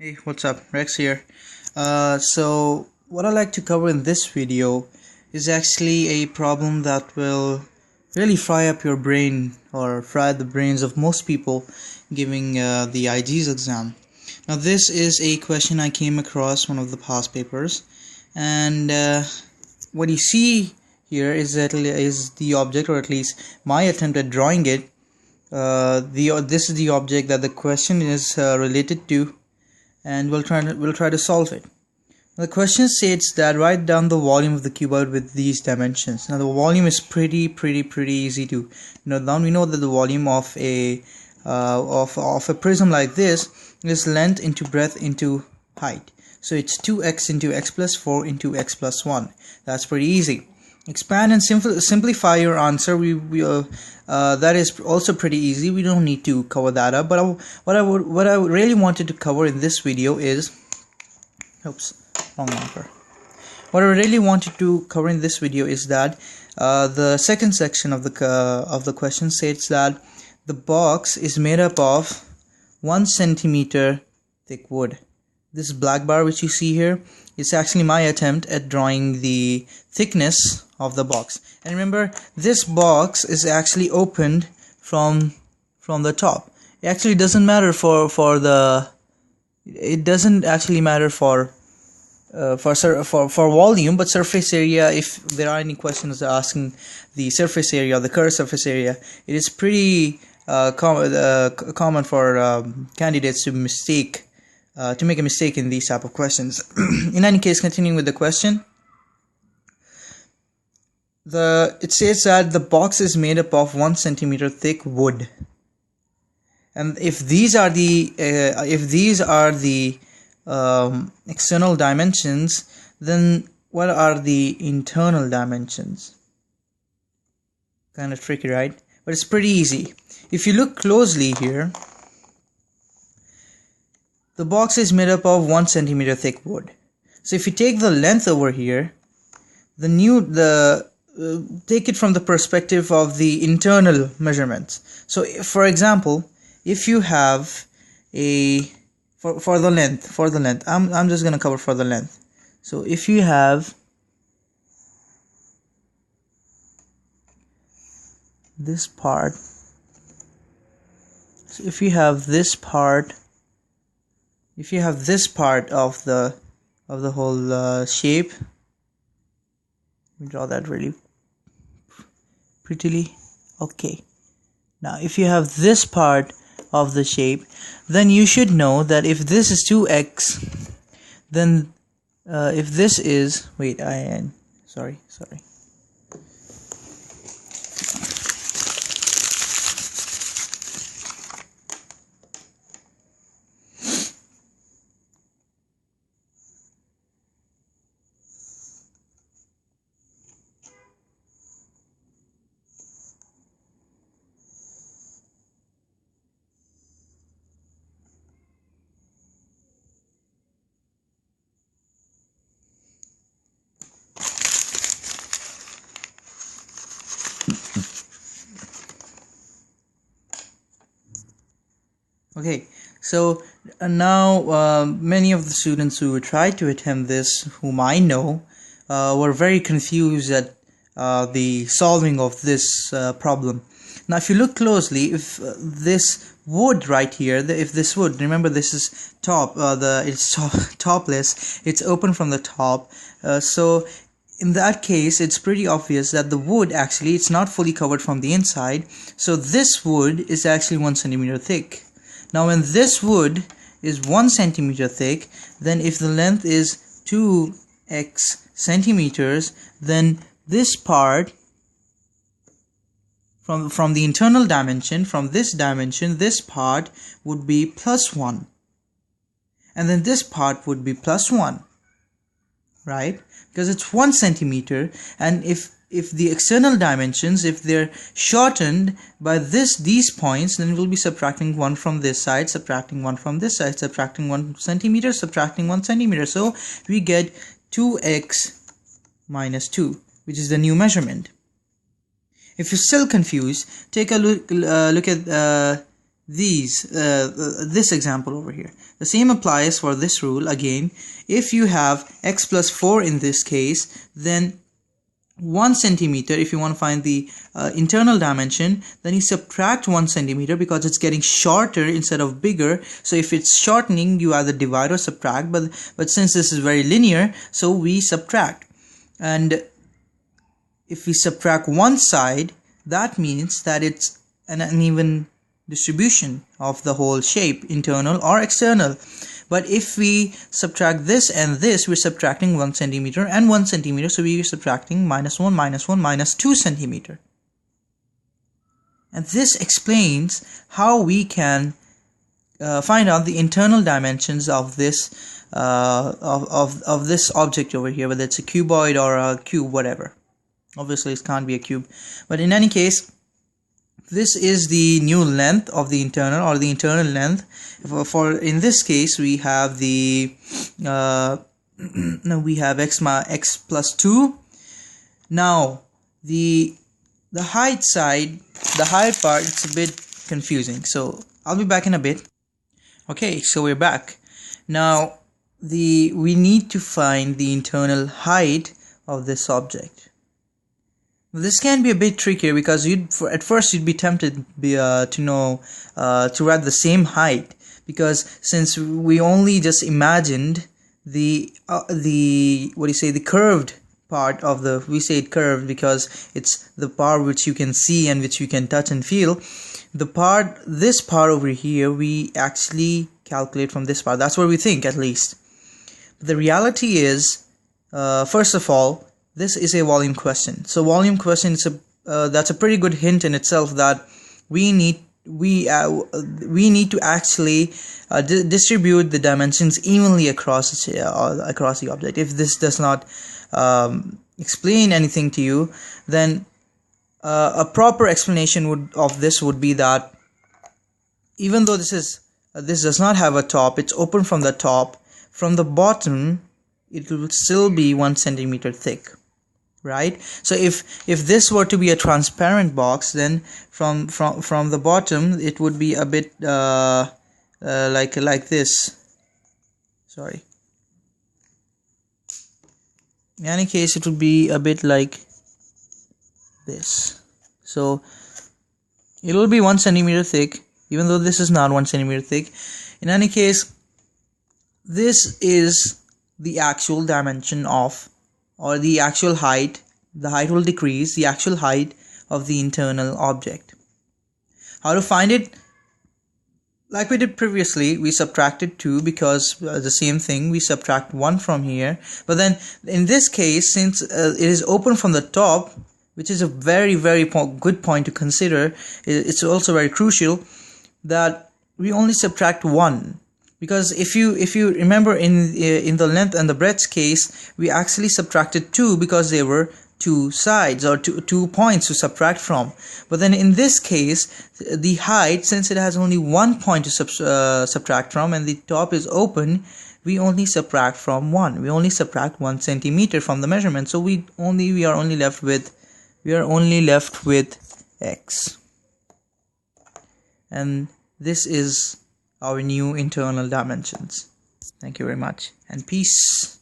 Hey, what's up? Rex here. So what I like to cover in this video is actually a problem that will really fry up your brain or fry the brains of most people giving the IG's exam. Now this is a question I came across one of the past papers, and what you see here is the object, or at least my attempt at drawing it. This is the object that the question is related to, and we'll try to solve it. The question states that write down the volume of the cuboid with these dimensions. Now the volume is pretty easy to note down. We know that the volume of a prism like this is length into breadth into height. So it's 2x into x plus 4 into x plus 1. That's pretty easy. Expand and simplify your answer. That is also pretty easy. We don't need to cover that up. But what I really wanted to cover in this video is, wrong marker. What I really wanted to cover in this video is that the second section of the question states that the box is made up of 1 centimeter thick wood. This black bar which you see here is actually my attempt at drawing the thickness of the box. And remember, this box is actually opened from the top. It actually doesn't matter for volume, but surface area. If there are any questions asking the surface area or the curved surface area, it is pretty common for candidates to make a mistake in these type of questions. In any case, continuing with the question, it says that the box is made up of 1 centimeter thick wood, and if these are the external dimensions, then what are the internal dimensions? Kind of tricky, right? But it's pretty easy. If you look closely here, the box is made up of 1 centimeter thick wood. So if you take the length over here, take it from the perspective of the internal measurements. So for example, if you have for the length, I'm just going to cover for the length. So if you have this part, if you have this part of the whole shape, let me draw that really prettily. Okay, now if you have this part of the shape, then you should know that if this is 2x, then if this is, sorry. Okay, so now many of the students who tried to attempt this, whom I know, were very confused at the solving of this problem. Now if you look closely, if this wood right here, if this wood, remember this is it's topless, it's open from the top, so in that case it's pretty obvious that the wood actually, it's not fully covered from the inside, so this wood is actually 1 centimeter thick. Now when this wood is 1 centimeter thick, then if the length is 2x centimeters, then this part from the internal dimension, from this dimension, this part would be plus 1, and then this part would be plus 1, right? Because it's 1 centimeter, and if the external dimensions, if they're shortened by these points, then we'll be subtracting 1 from this side, subtracting 1 from this side, subtracting 1 centimeter, subtracting 1 centimeter. So we get 2x minus 2, which is the new measurement. If you're still confused, take a look at this example over here. The same applies for this rule again. If you have x plus 4 in this case, then 1 centimeter, if you want to find the internal dimension, then you subtract 1 centimeter because it's getting shorter instead of bigger. So if it's shortening, you either divide or subtract, but since this is very linear, so we subtract. And if we subtract one side, that means that it's an uneven distribution of the whole shape, internal or external. But if we subtract this and this, we're subtracting 1 centimeter and 1 centimeter, so we're subtracting -1, -1, -2 centimeter. And this explains how we can find out the internal dimensions of this of this object over here, whether it's a cuboid or a cube, whatever. Obviously it can't be a cube, but in any case, this is the new length of the internal, or the internal length. For in this case, we have the we have x plus 2. Now the height side, the height part, it's a bit confusing. So I'll be back in a bit. Okay, so we're back. Now we need to find the internal height of this object. This can be a bit trickier because at first you'd be tempted to know to write the same height, because since we only just imagined the curved part of the, we say it curved because it's the part which you can see and which you can touch and feel. This part over here, we actually calculate from this part. That's what we think, at least. But the reality is, first of all, this is a volume question. So volume question is that's a pretty good hint in itself, that we need to actually distribute the dimensions evenly across the object. If this does not explain anything to you, then a proper explanation of this would be that even though this does not have a top, it's open from the top. From the bottom, it will still be 1 centimeter thick. Right? So if this were to be a transparent box, then from the bottom it would be a bit like this. Sorry. In any case, it would be a bit like this. So it will be 1 centimeter thick, even though this is not 1 centimeter thick. In any case, this is the actual dimension of, or the actual height. The height will decrease, the actual height of the internal object. How to find it? Like we did previously, we subtracted 2 because the same thing, we subtract 1 from here. But then in this case, since it is open from the top, which is a very good point to consider, it's also very crucial that we only subtract 1. Because if you remember in the length and the breadth case, we actually subtracted 2 because there were 2 sides or two points to subtract from. But then in this case, the height, since it has only 1 point to subtract from, and the top is open, we only subtract from 1. We only subtract 1 centimeter from the measurement. So we are only left with x. And this is our new internal dimensions. Thank you very much, and peace.